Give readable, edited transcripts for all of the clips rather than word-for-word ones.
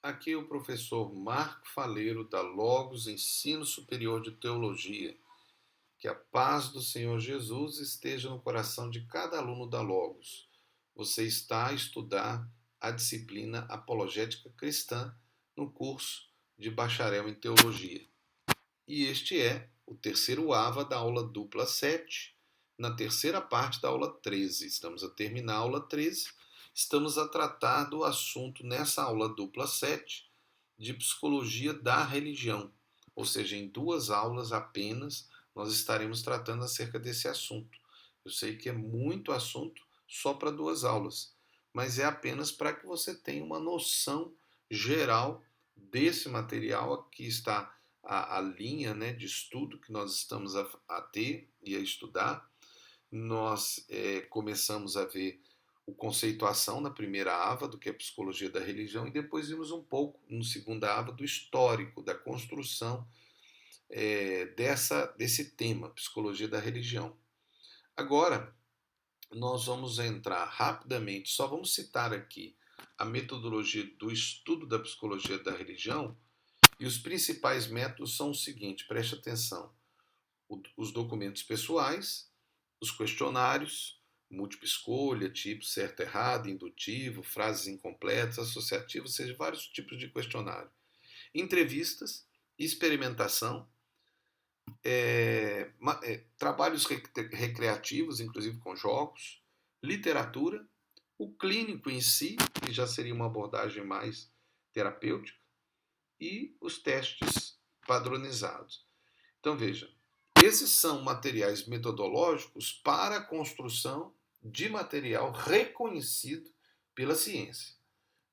Aqui é o professor Marco Faleiro da Logos Ensino Superior de Teologia. Que a paz do Senhor Jesus esteja no coração de cada aluno da Logos. Você está a estudar a disciplina Apologética Cristã no curso de Bacharel em Teologia. E este é o terceiro AVA da aula dupla 7, na terceira parte da aula 13. Estamos a terminar a aula 13. Estamos a tratar do assunto nessa aula dupla 7 de psicologia da religião, ou seja, em duas aulas apenas nós estaremos tratando acerca desse assunto. Eu sei que é muito assunto só para duas aulas, mas é apenas para que você tenha uma noção geral desse material. Aqui está a linha, né, de estudo que nós estamos a ter e a estudar. Nós começamos a ver o conceituação na primeira AVA, do que é a psicologia da religião, e depois vimos um pouco, no segunda AVA, do histórico, da construção desse tema, psicologia da religião. Agora, nós vamos entrar rapidamente, só vamos citar aqui a metodologia do estudo da psicologia da religião, e os principais métodos são o seguinte, preste atenção: os documentos pessoais, os questionários, múltipla escolha, tipo certo, errado, indutivo, frases incompletas, associativas, ou seja, vários tipos de questionário. Entrevistas, experimentação, trabalhos recreativos, inclusive com jogos, literatura, o clínico em si, que já seria uma abordagem mais terapêutica, e os testes padronizados. Então veja, esses são materiais metodológicos para a construção de material reconhecido pela ciência.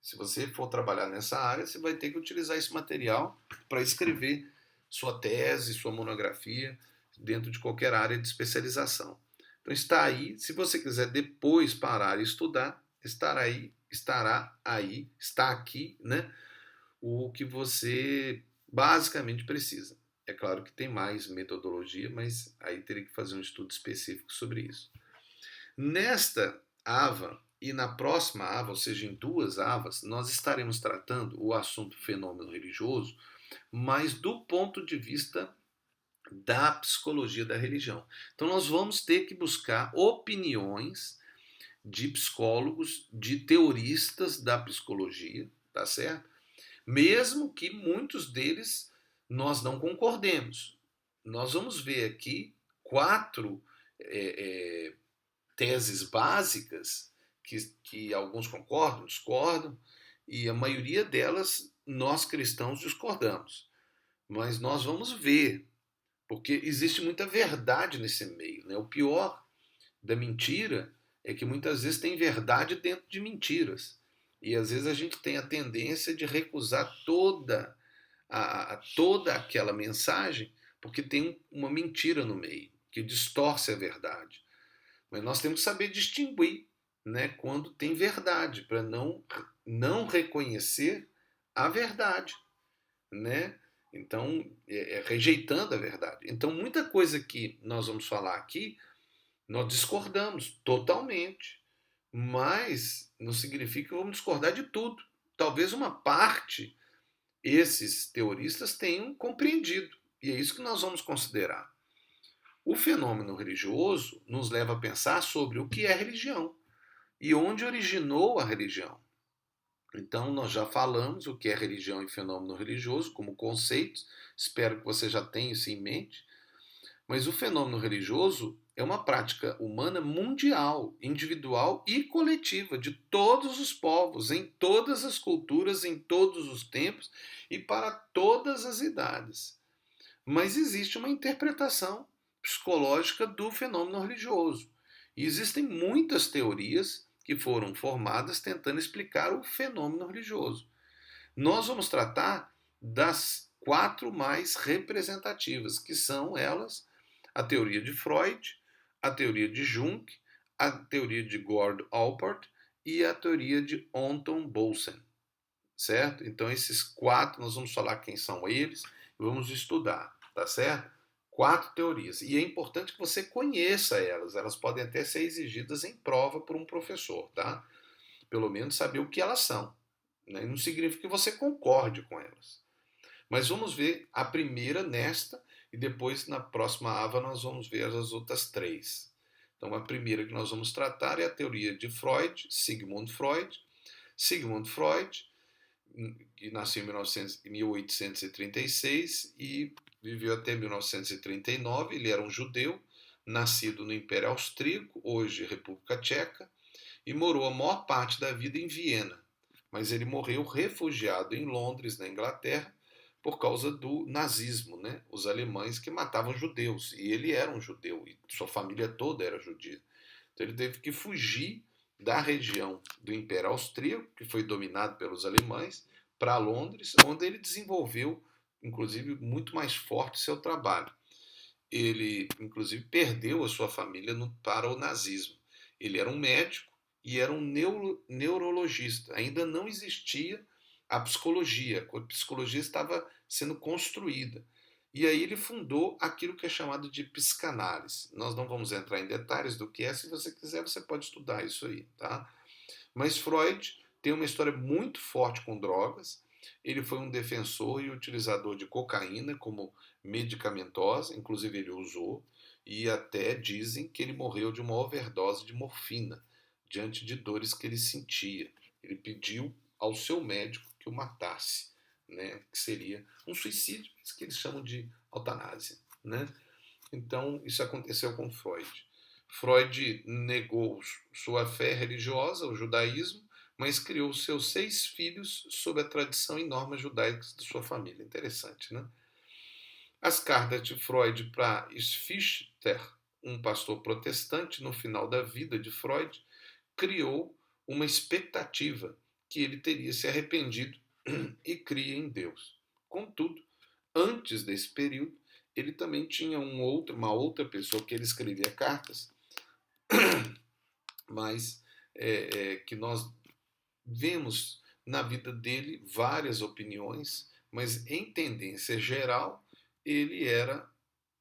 Se você for trabalhar nessa área, você vai ter que utilizar esse material para escrever sua tese, sua monografia, dentro de qualquer área de especialização. Então está aí, se você quiser depois parar e estudar, está aqui, né, o que você basicamente precisa. É claro que tem mais metodologia, mas aí teria que fazer um estudo específico sobre isso. Nesta AVA e na próxima AVA, ou seja, em duas AVAs, nós estaremos tratando o assunto fenômeno religioso, mas do ponto de vista da psicologia da religião. Então nós vamos ter que buscar opiniões de psicólogos, de teoristas da psicologia, tá certo? Mesmo que muitos deles nós não concordemos. Nós vamos ver aqui 4 teses básicas que alguns concordam, discordam, e a maioria delas nós cristãos discordamos. Mas nós vamos ver, porque existe muita verdade nesse meio, né? O pior da mentira é que muitas vezes tem verdade dentro de mentiras. E às vezes a gente tem a tendência de recusar toda aquela mensagem porque tem uma mentira no meio, que distorce a verdade. Mas nós temos que saber distinguir, né, quando tem verdade, para não reconhecer a verdade, né? Então, rejeitando a verdade. Então, muita coisa que nós vamos falar aqui, nós discordamos totalmente, mas não significa que vamos discordar de tudo. Talvez uma parte esses teoristas tenham compreendido, e é isso que nós vamos considerar. O fenômeno religioso nos leva a pensar sobre o que é religião e onde originou a religião. Então, nós já falamos o que é religião e fenômeno religioso como conceitos, espero que você já tenha isso em mente, mas o fenômeno religioso é uma prática humana mundial, individual e coletiva, de todos os povos, em todas as culturas, em todos os tempos e para todas as idades. Mas existe uma interpretação psicológica do fenômeno religioso. E existem muitas teorias que foram formadas tentando explicar o fenômeno religioso. Nós vamos tratar das 4 mais representativas, que são elas: a teoria de Freud, a teoria de Jung, a teoria de Gord Alport e a teoria de Anton Bolzan, certo? Então esses 4, nós vamos falar quem são eles e vamos estudar, tá certo? 4 teorias. E é importante que você conheça elas. Elas podem até ser exigidas em prova por um professor, tá? Pelo menos saber o que elas são, né? Não significa que você concorde com elas. Mas vamos ver a primeira nesta, e depois na próxima aba nós vamos ver as outras três. Então a primeira que nós vamos tratar é a teoria de Freud, Sigmund Freud. Sigmund Freud, que nasceu em 1836 e viveu até 1939, ele era um judeu, nascido no Império Austríaco, hoje República Tcheca, e morou a maior parte da vida em Viena. Mas ele morreu refugiado em Londres, na Inglaterra, por causa do nazismo, né? Os alemães que matavam judeus. E ele era um judeu, e sua família toda era judia. Então ele teve que fugir da região do Império Austríaco, que foi dominado pelos alemães, para Londres, onde ele desenvolveu, inclusive, muito mais forte seu trabalho. Ele, inclusive, perdeu a sua família para o nazismo. Ele era um médico e era um neurologista. Ainda não existia a psicologia. A psicologia estava sendo construída. E aí ele fundou aquilo que é chamado de psicanálise. Nós não vamos entrar em detalhes do que é. Se você quiser, você pode estudar isso aí, tá? Mas Freud tem uma história muito forte com drogas. Ele foi um defensor e utilizador de cocaína como medicamentosa, inclusive ele usou, e até dizem que ele morreu de uma overdose de morfina, diante de dores que ele sentia. Ele pediu ao seu médico que o matasse, né? Que seria um suicídio, mas que eles chamam de eutanásia, né? Então, isso aconteceu com Freud. Freud negou sua fé religiosa, o judaísmo, mas criou seus 6 filhos sob a tradição e normas judaicas de sua família. Interessante, né? As cartas de Freud para Fichter, um pastor protestante, no final da vida de Freud, criou uma expectativa que ele teria se arrependido e cria em Deus. Contudo, antes desse período, ele também tinha uma outra pessoa que ele escrevia cartas, mas que nós vemos na vida dele várias opiniões, mas em tendência geral, ele era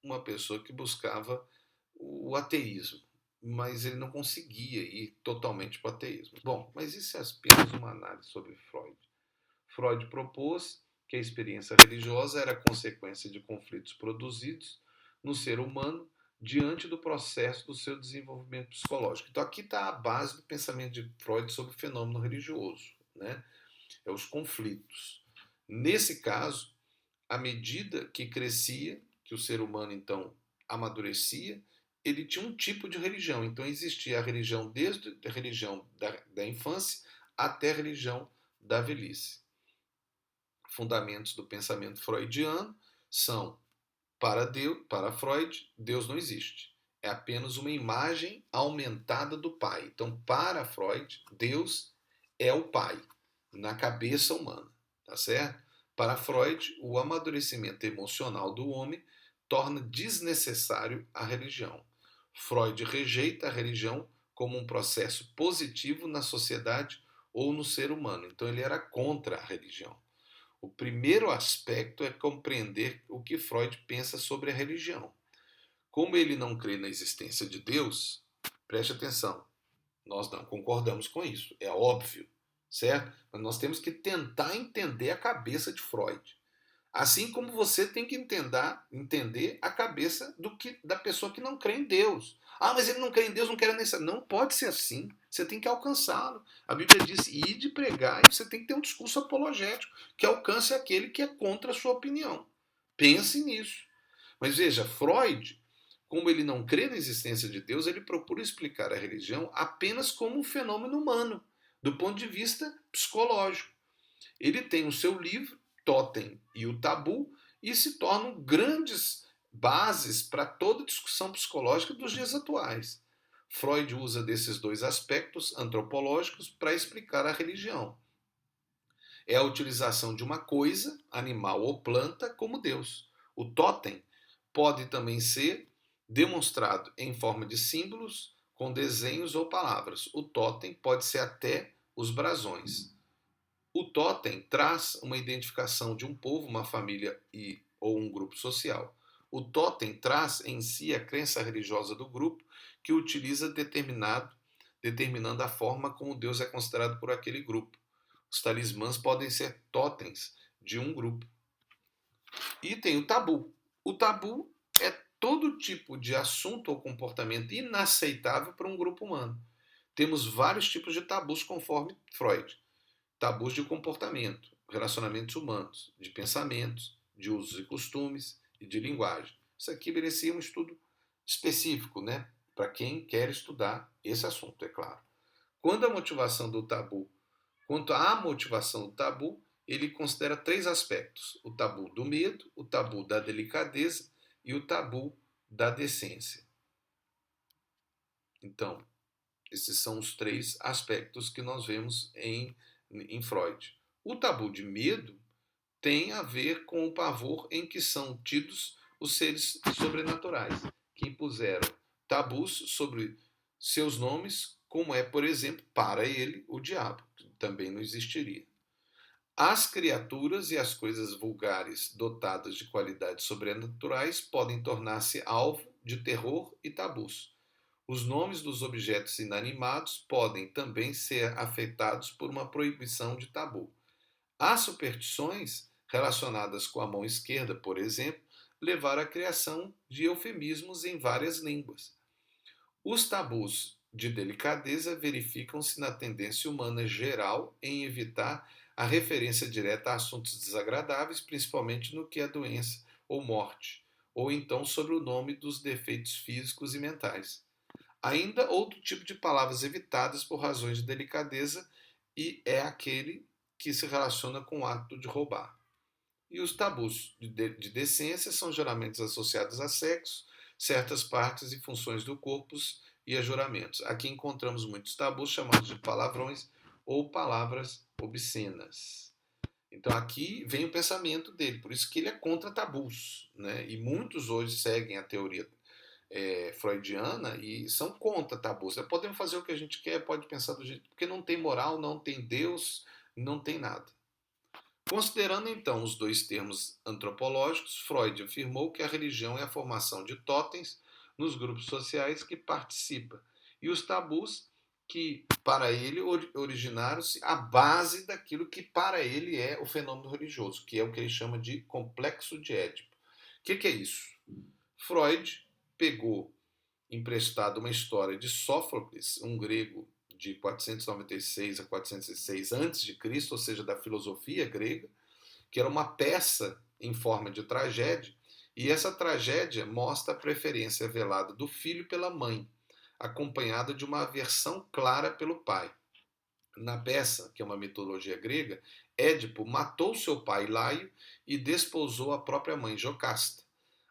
uma pessoa que buscava o ateísmo, mas ele não conseguia ir totalmente para o ateísmo. Bom, mas isso é apenas uma análise sobre Freud. Freud propôs que a experiência religiosa era consequência de conflitos produzidos no ser humano diante do processo do seu desenvolvimento psicológico. Então aqui está a base do pensamento de Freud sobre o fenômeno religioso, né? É os conflitos. Nesse caso, à medida que crescia, que o ser humano então amadurecia, ele tinha um tipo de religião. Então existia a religião desde a religião da infância até a religião da velhice. Fundamentos do pensamento freudiano são: para Freud, Deus não existe. É apenas uma imagem aumentada do Pai. Então, para Freud, Deus é o Pai na cabeça humana, tá certo? Para Freud, o amadurecimento emocional do homem torna desnecessário a religião. Freud rejeita a religião como um processo positivo na sociedade ou no ser humano. Então, ele era contra a religião. O primeiro aspecto é compreender o que Freud pensa sobre a religião. Como ele não crê na existência de Deus, preste atenção, nós não concordamos com isso, é óbvio, certo? Mas nós temos que tentar entender a cabeça de Freud. Assim como você tem que entender a cabeça da pessoa que não crê em Deus. Ah, mas ele não crê em Deus, não quer nem saber. Não pode ser assim. Você tem que alcançá-lo. A Bíblia diz: ide pregar, e você tem que ter um discurso apologético que alcance aquele que é contra a sua opinião. Pense nisso. Mas veja, Freud, como ele não crê na existência de Deus, ele procura explicar a religião apenas como um fenômeno humano, do ponto de vista psicológico. Ele tem o seu livro, Totem e o Tabu, e se tornam grandes bases para toda a discussão psicológica dos dias atuais. Freud usa desses dois aspectos antropológicos para explicar a religião. É a utilização de uma coisa, animal ou planta, como Deus. O totem pode também ser demonstrado em forma de símbolos, com desenhos ou palavras. O totem pode ser até os brasões. O totem traz uma identificação de um povo, uma família ou um grupo social. O totem traz em si a crença religiosa do grupo, que utiliza determinando a forma como Deus é considerado por aquele grupo. Os talismãs podem ser totens de um grupo. E tem o tabu. O tabu é todo tipo de assunto ou comportamento inaceitável para um grupo humano. Temos vários tipos de tabus conforme Freud. Tabus de comportamento, relacionamentos humanos, de pensamentos, de usos e costumes e de linguagem. Isso aqui merecia um estudo específico, né? Para quem quer estudar esse assunto, é claro. Quando a motivação do tabu, quanto à motivação do tabu, ele considera três aspectos: o tabu do medo, o tabu da delicadeza e o tabu da decência. Então, esses são os três aspectos que nós vemos em Freud. O tabu de medo tem a ver com o pavor em que são tidos os seres sobrenaturais, que impuseram tabus sobre seus nomes, como é, por exemplo, para ele, o diabo, que também não existiria. As criaturas e as coisas vulgares dotadas de qualidades sobrenaturais podem tornar-se alvo de terror e tabus. Os nomes dos objetos inanimados podem também ser afetados por uma proibição de tabu. As superstições relacionadas com a mão esquerda, por exemplo, levaram à criação de eufemismos em várias línguas. Os tabus de delicadeza verificam-se na tendência humana geral em evitar a referência direta a assuntos desagradáveis, principalmente no que é doença ou morte, ou então sobre o nome dos defeitos físicos e mentais. Ainda outro tipo de palavras evitadas por razões de delicadeza e é aquele que se relaciona com o ato de roubar. E os tabus de decência são geralmente associados a sexo, certas partes e funções do corpo e a juramentos. Aqui encontramos muitos tabus chamados de palavrões ou palavras obscenas. Então aqui vem o pensamento dele, por isso que ele é contra tabus, né? E muitos hoje seguem a teoria freudiana e são contra tabus. Podemos fazer o que a gente quer, pode pensar do jeito, porque não tem moral, não tem Deus, não tem nada. Considerando então os dois termos antropológicos, Freud afirmou que a religião é a formação de totens nos grupos sociais que participa e os tabus que para ele originaram-se à base daquilo que para ele é o fenômeno religioso, que é o que ele chama de complexo de Édipo. O que é isso? Freud pegou emprestado uma história de Sófocles, um grego de 496 a 406 a.C., ou seja, da filosofia grega, que era uma peça em forma de tragédia, e essa tragédia mostra a preferência velada do filho pela mãe, acompanhada de uma aversão clara pelo pai. Na peça, que é uma mitologia grega, Édipo matou seu pai Laio e desposou a própria mãe Jocasta.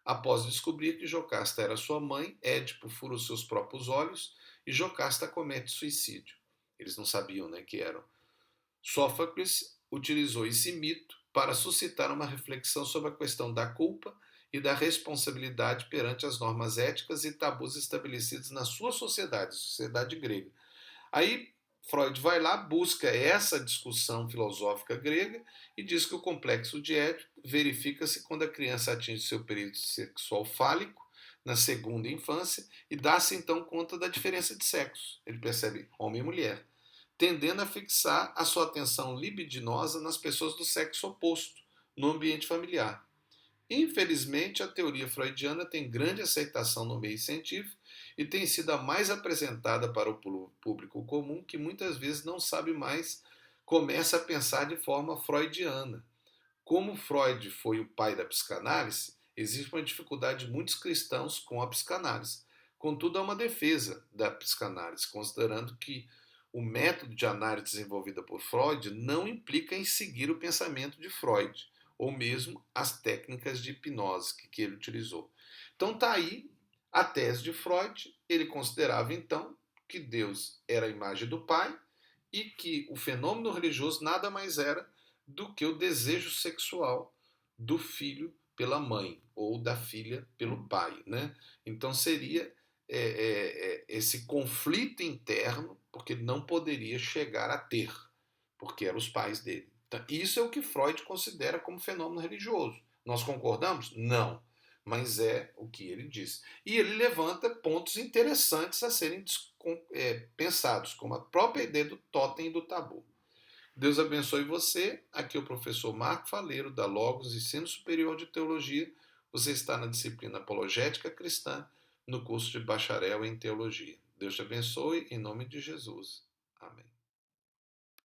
Após descobrir que Jocasta era sua mãe, Édipo fura os seus próprios olhos e Jocasta comete suicídio. Eles não sabiam, né, que eram. Sófocles utilizou esse mito para suscitar uma reflexão sobre a questão da culpa e da responsabilidade perante as normas éticas e tabus estabelecidos na sua sociedade, sociedade grega. Aí Freud vai lá, busca essa discussão filosófica grega e diz que o complexo de Édipo verifica-se quando a criança atinge seu período sexual fálico, na segunda infância, e dá-se então conta da diferença de sexo. Ele percebe homem e mulher, tendendo a fixar a sua atenção libidinosa nas pessoas do sexo oposto, no ambiente familiar. Infelizmente, a teoria freudiana tem grande aceitação no meio científico e tem sido a mais apresentada para o público comum, que muitas vezes não sabe mais, começa a pensar de forma freudiana. Como Freud foi o pai da psicanálise, existe uma dificuldade de muitos cristãos com a psicanálise. Contudo, há uma defesa da psicanálise, considerando que o método de análise desenvolvido por Freud não implica em seguir o pensamento de Freud, ou mesmo as técnicas de hipnose que ele utilizou. Então está aí a tese de Freud. Ele considerava então que Deus era a imagem do Pai e que o fenômeno religioso nada mais era do que o desejo sexual do filho pela mãe ou da filha pelo pai, né? Então seria esse conflito interno, porque ele não poderia chegar a ter, porque eram os pais dele. Então, isso é o que Freud considera como fenômeno religioso. Nós concordamos? Não. Mas é o que ele diz. E ele levanta pontos interessantes a serem pensados, como a própria ideia do totem e do tabu. Deus abençoe você. Aqui é o professor Marco Faleiro, da Logos Ensino Superior de Teologia. Você está na disciplina Apologética Cristã, no curso de bacharel em Teologia. Deus te abençoe, em nome de Jesus. Amém.